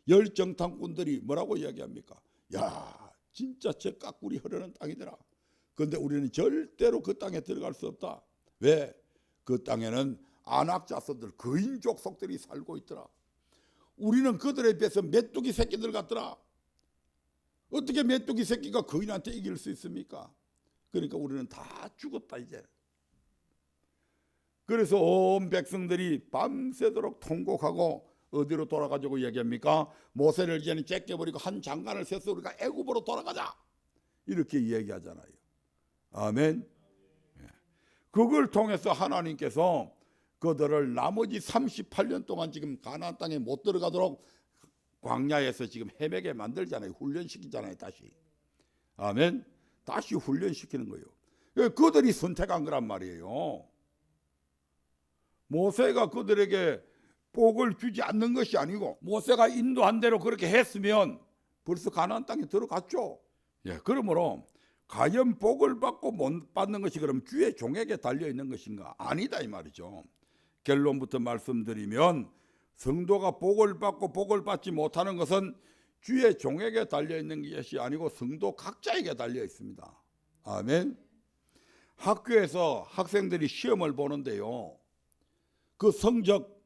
열 정탐꾼들이 뭐라고 이야기합니까? 야, 진짜 젖과 꿀이 흐르는 땅이더라. 그런데 우리는 절대로 그 땅에 들어갈 수 없다. 왜? 그 땅에는 아낙 자손들 거인 족속들이 살고 있더라. 우리는 그들에 비해서 메뚜기 새끼들 같더라. 어떻게 메뚜기 새끼가 거인한테 이길 수 있습니까? 그러니까 우리는 다 죽었다 이제. 그래서 온 백성들이 밤새도록 통곡하고 어디로 돌아가자고 얘기합니까? 모세를 이제는 째껴버리고 한 장관을 세서 우리가 애굽으로 돌아가자 이렇게 얘기하잖아요. 아멘. 그걸 통해서 하나님께서 그들을 나머지 38년 동안 지금 가나안 땅에 못 들어가도록 광야에서 지금 헤매게 만들잖아요. 훈련시키잖아요. 다시. 아멘. 다시 훈련시키는 거예요. 그들이 선택한 거란 말이에요. 모세가 그들에게 복을 주지 않는 것이 아니고 모세가 인도한 대로 그렇게 했으면 벌써 가나안 땅에 들어갔죠. 예, 그러므로 과연 복을 받고 못 받는 것이 그럼 주의 종에게 달려있는 것인가? 아니다 이 말이죠. 결론부터 말씀드리면 성도가 복을 받고 복을 받지 못하는 것은 주의 종에게 달려있는 것이 아니고 성도 각자에게 달려있습니다. 아멘. 학교에서 학생들이 시험을 보는데요. 그 성적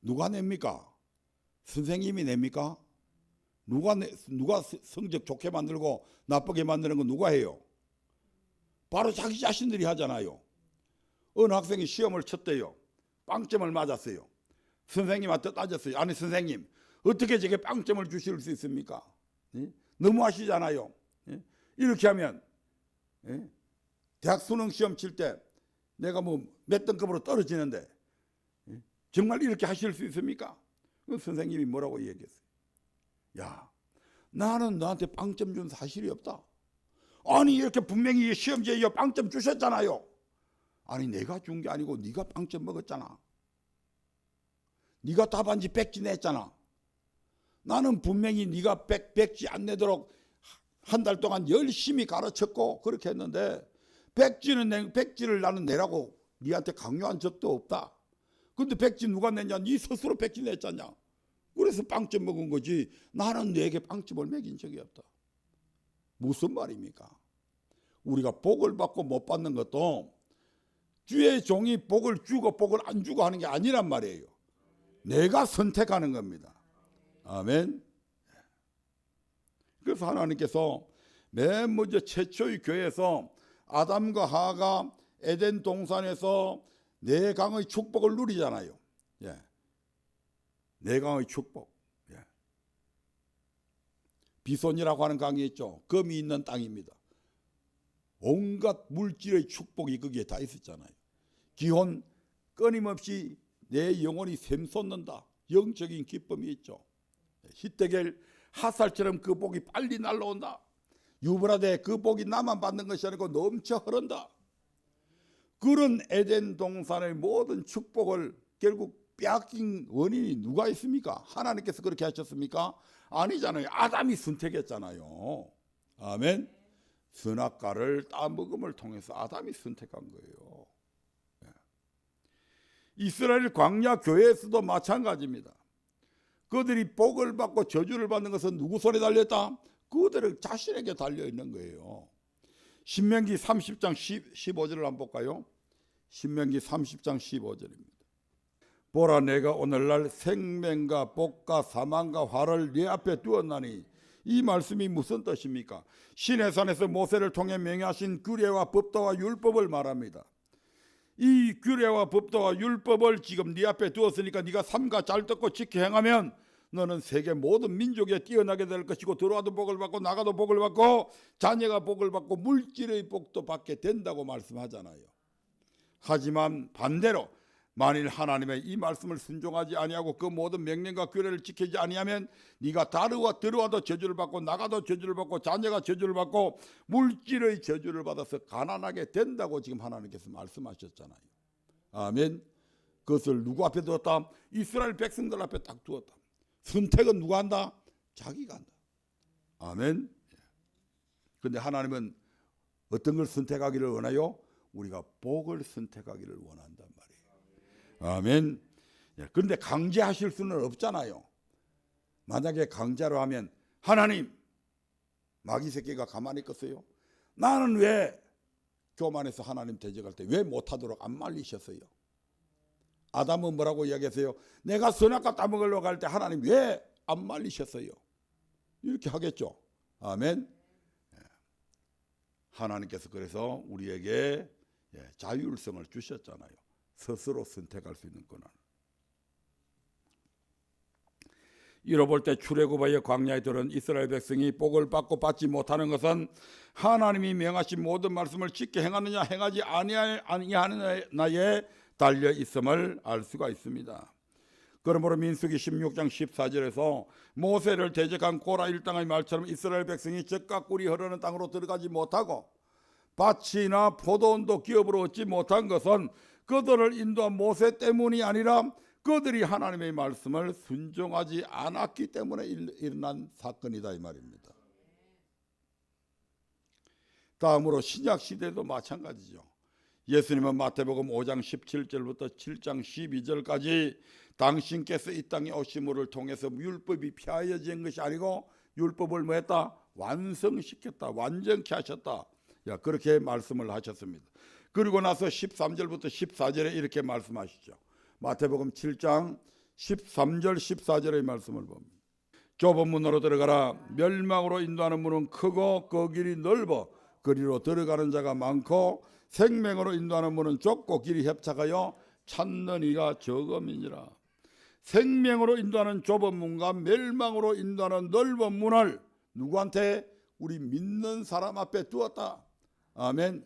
누가 냅니까? 선생님이 냅니까? 누가 성적 좋게 만들고 나쁘게 만드는 건 누가 해요? 바로 자기 자신들이 하잖아요. 어느 학생이 시험을 쳤대요. 빵점을 맞았어요. 선생님한테 따졌어요. 아니 선생님 어떻게 저게 빵점을 주실 수 있습니까? 예? 너무하시잖아요. 예? 이렇게 하면 예? 대학 수능 시험 칠 때 내가 뭐 몇 등급으로 떨어지는데 예? 정말 이렇게 하실 수 있습니까? 그 선생님이 뭐라고 얘기했어요? 야, 나는 너한테 빵점 준 사실이 없다. 아니 이렇게 분명히 시험지에 빵점 주셨잖아요. 아니 내가 준 게 아니고 네가 빵점 먹었잖아. 네가 답안지 백지 냈잖아. 나는 분명히 네가 백지 안 내도록 한 달 동안 열심히 가르쳤고 그렇게 했는데 백지를 나는 내라고 네한테 강요한 적도 없다. 근데 백지 누가 냈냐? 네 스스로 백지 냈잖냐. 그래서 빵점 먹은 거지 나는 너에게 빵점을 먹인 적이 없다. 무슨 말입니까? 우리가 복을 받고 못 받는 것도 주의 종이 복을 주고 복을 안 주고 하는 게 아니란 말이에요. 내가 선택하는 겁니다. 아멘. 그래서 하나님께서 맨 먼저 최초의 교회에서 아담과 하와가 에덴 동산에서 네 강의 축복을 누리잖아요. 예. 네 강의 축복. 예. 비손이라고 하는 강이 있죠. 금이 있는 땅입니다. 온갖 물질의 축복이 거기에 다 있었잖아요. 기혼 끊임없이 내 영혼이 샘솟는다. 영적인 기쁨이 있죠. 히데겔 핫살처럼 그 복이 빨리 날라온다. 유브라데 그 복이 나만 받는 것이 아니고 넘쳐 흐른다. 그런 에덴 동산의 모든 축복을 결국 빼앗긴 원인이 누가 있습니까? 하나님께서 그렇게 하셨습니까? 아니잖아요. 아담이 선택했잖아요. 아멘. 선악과를 따먹음을 통해서 아담이 선택한 거예요. 이스라엘 광야 교회에서도 마찬가지입니다. 그들이 복을 받고 저주를 받는 것은 누구 손에 달렸다? 그들의 자신에게 달려있는 거예요. 신명기 30장 15절을 한번 볼까요? 신명기 30장 15절입니다. 보라 내가 오늘날 생명과 복과 사망과 화를 네 앞에 두었나니 이 말씀이 무슨 뜻입니까? 시내산에서 모세를 통해 명하신 규례와 법도와 율법을 말합니다. 이 규례와 법도와 율법을 지금 네 앞에 두었으니까 네가 삼가 잘 듣고 지켜 행하면 너는 세계 모든 민족에 뛰어나게 될 것이고 들어와도 복을 받고 나가도 복을 받고 자녀가 복을 받고 물질의 복도 받게 된다고 말씀하잖아요. 하지만 반대로 만일 하나님의 이 말씀을 순종하지 아니하고 그 모든 명령과 규례를 지키지 아니하면 네가 들어와도 저주를 받고 나가도 저주를 받고 자녀가 저주를 받고 물질의 저주를 받아서 가난하게 된다고 지금 하나님께서 말씀하셨잖아요. 아멘. 그것을 누구 앞에 두었다? 이스라엘 백성들 앞에 딱 두었다. 선택은 누가 한다? 자기가 한다. 아멘. 그런데 하나님은 어떤 걸 선택하기를 원해요? 우리가 복을 선택하기를 원한단 말이에요. 아멘. 그런데 강제하실 수는 없잖아요. 만약에 강제로 하면 하나님 마귀 새끼가 가만히 있겠어요? 나는 왜 교만해서 하나님 대적할 때 왜 못하도록 안 말리셨어요? 아담은 뭐라고 이야기했어요? 내가 선악과 따먹으려고 할 때 하나님 왜 안 말리셨어요? 이렇게 하겠죠. 아멘. 하나님께서 그래서 우리에게 자율성을 주셨잖아요. 스스로 선택할 수 있는 권한. 잃어볼 때 출애굽하여 광야에 들은 이스라엘 백성이 복을 받고 받지 못하는 것은 하나님이 명하신 모든 말씀을 지켜 행하느냐 행하지 아니하느냐에 달려 있음을 알 수가 있습니다. 그러므로 민수기 16장 14절에서 모세를 대적한 고라 일당의 말처럼 이스라엘 백성이 젖과 꿀이 흐르는 땅으로 들어가지 못하고 밭이나 포도원도 기업으로 얻지 못한 것은 그들을 인도한 모세 때문이 아니라 그들이 하나님의 말씀을 순종하지 않았기 때문에 일어난 사건이다 이 말입니다. 다음으로 신약 시대도 마찬가지죠. 예수님은 마태복음 5장 17절부터 7장 12절까지 당신께서 이 땅에 오심을 통해서 율법이 폐하여진 것이 아니고 율법을 뭐 했다? 완성시켰다. 완전케 하셨다. 그렇게 말씀을 하셨습니다. 그리고 나서 13절부터 14절에 이렇게 말씀하시죠. 마태복음 7장 13절 14절의 말씀을 봅니다. 좁은 문으로 들어가라. 멸망으로 인도하는 문은 크고 그 길이 넓어 그리로 들어가는 자가 많고 생명으로 인도하는 문은 좁고 길이 협착하여 찾는 이가 적음이니라. 생명으로 인도하는 좁은 문과 멸망으로 인도하는 넓은 문을 누구한테? 우리 믿는 사람 앞에 두었다. 아멘.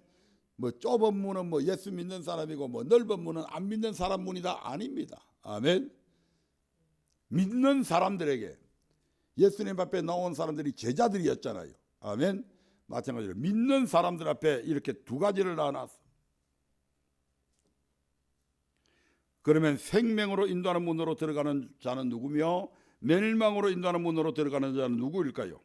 좁은 문은 예수 믿는 사람이고 넓은 문은 안 믿는 사람 문이다. 아닙니다. 아멘. 믿는 사람들에게 예수님 앞에 나온 사람들이 제자들이었잖아요. 아멘. 마찬가지로 믿는 사람들 앞에 이렇게 두 가지를 나눠놨어. 그러면 생명으로 인도하는 문으로 들어가는 자는 누구며 멸망으로 인도하는 문으로 들어가는 자는 누구일까요?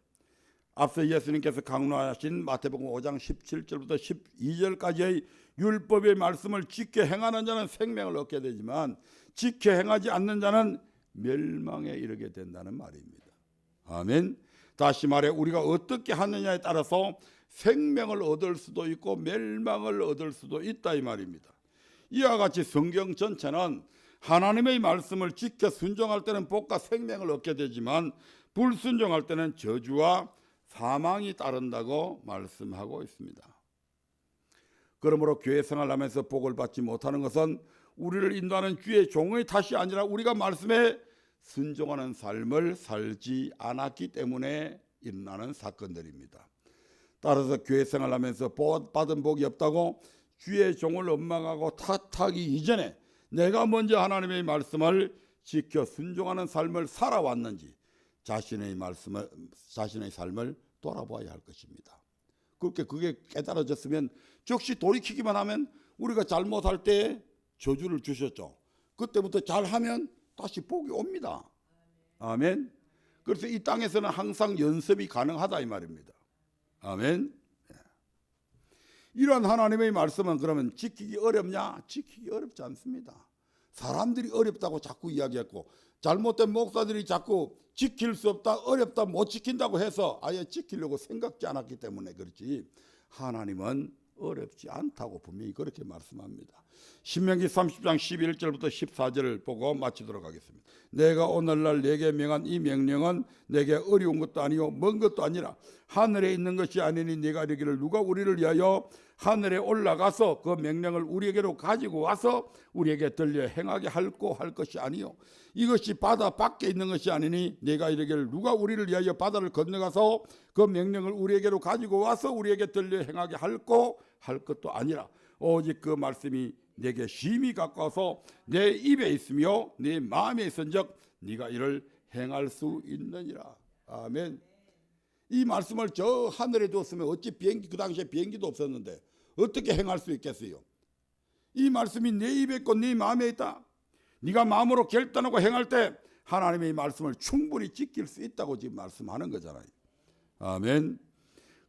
앞서 예수님께서 강론하신 마태복음 5장 17절부터 12절까지의 율법의 말씀을 지켜 행하는 자는 생명을 얻게 되지만 지켜 행하지 않는 자는 멸망에 이르게 된다는 말입니다. 아멘. 다시 말해 우리가 어떻게 하느냐에 따라서 생명을 얻을 수도 있고 멸망을 얻을 수도 있다 이 말입니다. 이와 같이 성경 전체는 하나님의 말씀을 지켜 순종할 때는 복과 생명을 얻게 되지만 불순종할 때는 저주와 사망이 따른다고 말씀하고 있습니다. 그러므로 교회 생활하면서 복을 받지 못하는 것은 우리를 인도하는 주의 종의 탓이 아니라 우리가 말씀에 순종하는 삶을 살지 않았기 때문에 일어나는 사건들입니다. 따라서 교회 생활하면서 받은 복이 없다고 주의 종을 원망하고 탓하기 이전에 내가 먼저 하나님의 말씀을 지켜 순종하는 삶을 살아왔는지 자신의 삶을 돌아봐야 할 것입니다. 그게 깨달아졌으면 즉시 돌이키기만 하면 우리가 잘못할 때 저주를 주셨죠. 그때부터 잘하면 다시 복이 옵니다. 아멘. 그래서 이 땅에서는 항상 연습이 가능하다 이 말입니다. 아멘. 이러한 하나님의 말씀은 그러면 지키기 어렵냐? 지키기 어렵지 않습니다. 사람들이 어렵다고 자꾸 이야기했고 잘못된 목사들이 자꾸 지킬 수 없다, 어렵다, 못 지킨다고 해서 아예 지키려고 생각지 않았기 때문에 그렇지 하나님은 어렵지 않다고 분명히 그렇게 말씀합니다. 신명기 30장 11절부터 14절을 보고 마치도록 하겠습니다. 내가 오늘날 내게 명한 이 명령은 내게 어려운 것도 아니요 먼 것도 아니라 하늘에 있는 것이 아니니 네가 이르기를 누가 우리를 위하여 하늘에 올라가서 그 명령을 우리에게로 가지고 와서 우리에게 들려 행하게 할고 할 것이 아니요 이것이 바다 밖에 있는 것이 아니니 네가 이르기를 누가 우리를 위하여 바다를 건너가서 그 명령을 우리에게로 가지고 와서 우리에게 들려 행하게 할고 할 것도 아니라 오직 그 말씀이 내게 심히 가까워서 내 입에 있으며 내 마음에 있은즉 네가 이를 행할 수 있느니라. 아멘. 이 말씀을 저 하늘에 두었으면 어찌 비행기 그 당시에 비행기도 없었는데 어떻게 행할 수 있겠어요? 이 말씀이 내 입에 있고 네 마음에 있다. 네가 마음으로 결단하고 행할 때 하나님의 말씀을 충분히 지킬 수 있다고 지금 말씀하는 거잖아요. 아멘.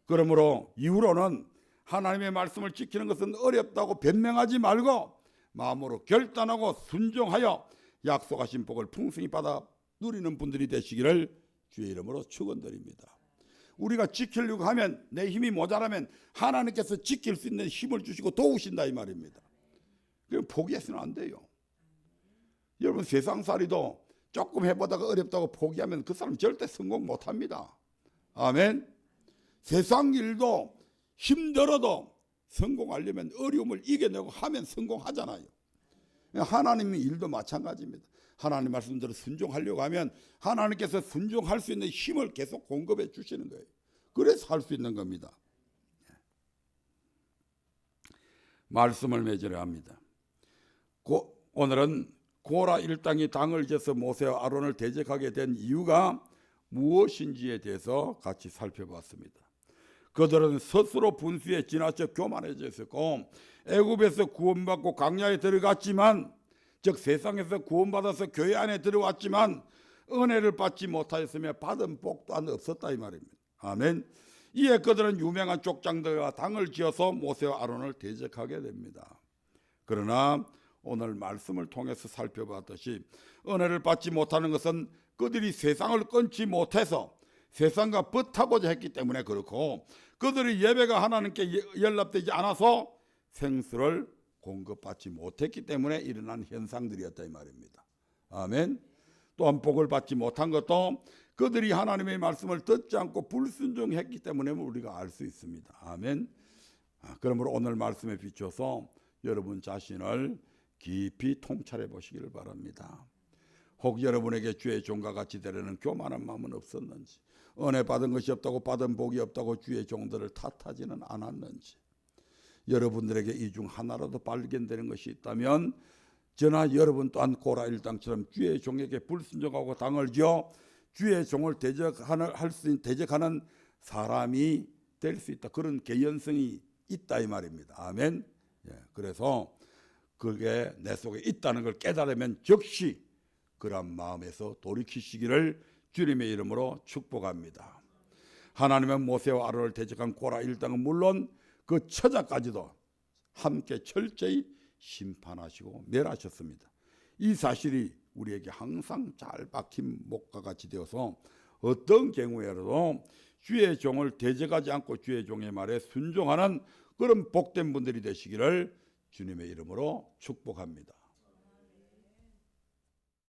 그러므로 이후로는 하나님의 말씀을 지키는 것은 어렵다고 변명하지 말고 마음으로 결단하고 순종하여 약속하신 복을 풍성히 받아 누리는 분들이 되시기를 주의 이름으로 축원드립니다. 우리가 지키려고 하면 내 힘이 모자라면 하나님께서 지킬 수 있는 힘을 주시고 도우신다 이 말입니다. 그럼 포기해서는 안 돼요. 여러분 세상살이도 조금 해보다가 어렵다고 포기하면 그 사람 절대 성공 못합니다. 아멘. 세상 일도 힘들어도 성공하려면 어려움을 이겨내고 하면 성공하잖아요. 하나님의 일도 마찬가지입니다. 하나님 말씀대로 순종하려고 하면 하나님께서 순종할 수 있는 힘을 계속 공급해 주시는 거예요. 그래서 할 수 있는 겁니다. 말씀을 맺으려 합니다. 오늘은 고라 일당이 당을 지어서 모세와 아론을 대적하게 된 이유가 무엇인지에 대해서 같이 살펴봤습니다. 그들은 스스로 분수에 지나쳐 교만해져 있었고 애굽에서 구원받고 광야에 들어갔지만 즉 세상에서 구원받아서 교회 안에 들어왔지만 은혜를 받지 못하였으며 받은 복 또한 없었다 이 말입니다. 아멘. 이에 그들은 유명한 족장들과 당을 지어서 모세와 아론을 대적하게 됩니다. 그러나 오늘 말씀을 통해서 살펴봤듯이 은혜를 받지 못하는 것은 그들이 세상을 끊지 못해서 세상과 벗하고자 했기 때문에 그렇고 그들의 예배가 하나님께 연락되지 않아서 생수를 공급받지 못했기 때문에 일어난 현상들이었다 이 말입니다. 아멘. 또한 복을 받지 못한 것도 그들이 하나님의 말씀을 듣지 않고 불순종했기 때문에 우리가 알 수 있습니다. 아멘. 그러므로 오늘 말씀에 비춰서 여러분 자신을 깊이 통찰해 보시기를 바랍니다. 혹 여러분에게 주의 종과 같이 되려는 교만한 마음은 없었는지, 은혜 받은 것이 없다고 받은 복이 없다고 주의 종들을 탓하지는 않았는지, 여러분들에게 이 중 하나라도 발견되는 것이 있다면 저나 여러분 또한 고라 일당처럼 주의 종에게 불순종하고 당을 지어 주의 종을 대적하는 사람이 될 수 있다. 그런 개연성이 있다 이 말입니다. 아멘. 그래서 그게 내 속에 있다는 걸 깨달으면 즉시 그런 마음에서 돌이키시기를 주님의 이름으로 축복합니다. 하나님은 모세와 아론을 대적한 고라 일당은 물론 그 처자까지도 함께 철저히 심판하시고 멸하셨습니다. 이 사실이 우리에게 항상 잘 박힌 목과 같이 되어서 어떤 경우에라도 주의 종을 대적하지 않고 주의 종의 말에 순종하는 그런 복된 분들이 되시기를 주님의 이름으로 축복합니다.